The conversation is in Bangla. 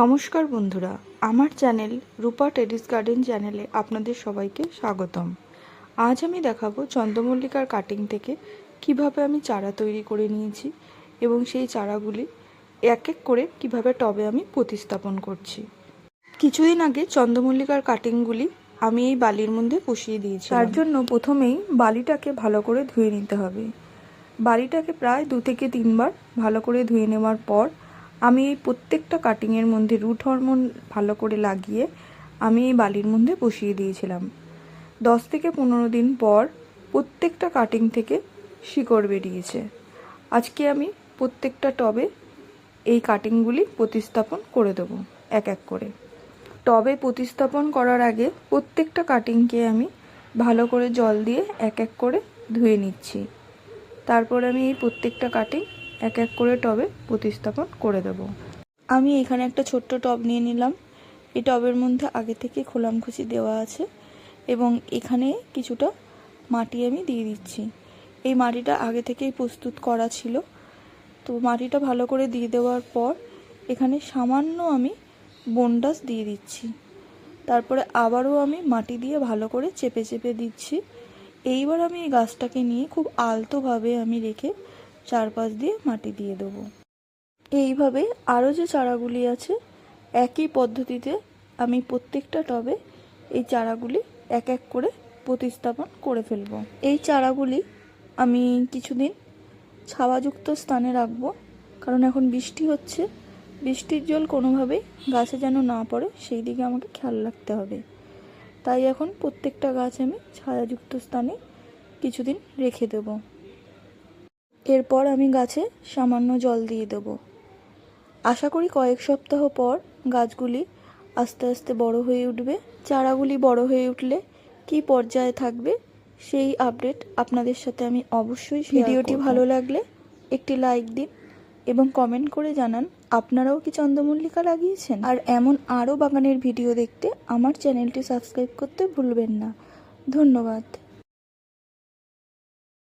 নমস্কার বন্ধুরা, আমার চ্যানেল রূপা টেরিস গার্ডেন চ্যানেলে আপনাদের সবাইকে স্বাগতম। আজ আমি দেখাবো চন্দ্রমল্লিকার কাটিং থেকে কিভাবে আমি চারা তৈরি করে নিয়েছি এবং সেই চারাগুলি এক এক করে কিভাবে টবে আমি প্রতিস্থাপন করছি। কিছুদিন আগে চন্দ্রমল্লিকার কাটিংগুলি আমি এই বালির মধ্যে পুষিয়ে দিয়েছি। তার জন্য প্রথমেই বালিটাকে ভালো করে ধুয়ে নিতে হবে। বালিটাকে প্রায় 2 থেকে 3 বার ভালো করে ধুয়ে নেওয়ার পর আমি এই প্রত্যেকটা কাটিংয়ের মধ্যে রুট হরমোন ভালো করে লাগিয়ে আমি এই বালির মধ্যে বসিয়ে দিয়েছিলাম। 10 থেকে 15 দিন পর প্রত্যেকটা কাটিং থেকে শিকড় বেরিয়েছে। আজকে আমি প্রত্যেকটা টবে এই কাটিংগুলি প্রতিস্থাপন করে দেবো এক এক করে। টবে প্রতিস্থাপন করার আগে প্রত্যেকটা কাটিংকে আমি ভালো করে জল দিয়ে এক এক করে ধুয়ে নিচ্ছি। তারপর আমি এই প্রত্যেকটা কাটিং এক এক করে টবে প্রতিস্থাপন করে দেব। আমি এখানে একটা ছোট্ট টব নিয়ে নিলাম। এই টবের মধ্যে আগে থেকে খোলামখুচি দেওয়া আছে এবং এখানে কিছুটা মাটি আমি দিয়ে দিচ্ছি। এই মাটিটা আগে থেকেই প্রস্তুত করা ছিল। তো মাটিটা ভালো করে দিয়ে দেওয়ার পর এখানে সামান্য আমি বনডাস দিয়ে দিচ্ছি। তারপরে আবারও আমি মাটি দিয়ে ভালো করে চেপে চেপে দিচ্ছি। এইবার আমি এই গাছটাকে নিয়ে খুব আলতোভাবে আমি রেখে চারপাশ দিয়ে মাটি দিয়ে দেবো। এইভাবে আরও যে চারাগুলি আছে একই পদ্ধতিতে আমি প্রত্যেকটা টবে এই চারাগুলি এক এক করে প্রতিস্থাপন করে ফেলবো। এই চারাগুলি আমি কিছুদিন ছাওয়াযুক্ত স্থানে রাখবো, কারণ এখন বৃষ্টি হচ্ছে। বৃষ্টির জল কোনোভাবেই গাছে যেন না পড়ে সেই দিকে আমাকে খেয়াল রাখতে হবে। তাই এখন প্রত্যেকটা গাছ আমি ছায়াযুক্ত স্থানে কিছুদিন রেখে দেব। এরপর আমি গাছে সামান্য জল দিয়ে দেব। আশা করি কয়েক সপ্তাহ পর গাছগুলি আস্তে আস্তে বড় হয়ে উঠবে। চারাগুলি বড় হয়ে উঠলে কী পর্যায়ে থাকবে সেই আপডেট আপনাদের সাথে আমি অবশ্যই শেয়ার করব। ভিডিওটি ভালো লাগলে একটি লাইক দিন এবং কমেন্ট করে জানান আপনারাও কি চন্দ্রমল্লিকা লাগিয়েছেন। আর এমন আরও বাগানের ভিডিও দেখতে আমার চ্যানেলটি সাবস্ক্রাইব করতে ভুলবেন না। ধন্যবাদ।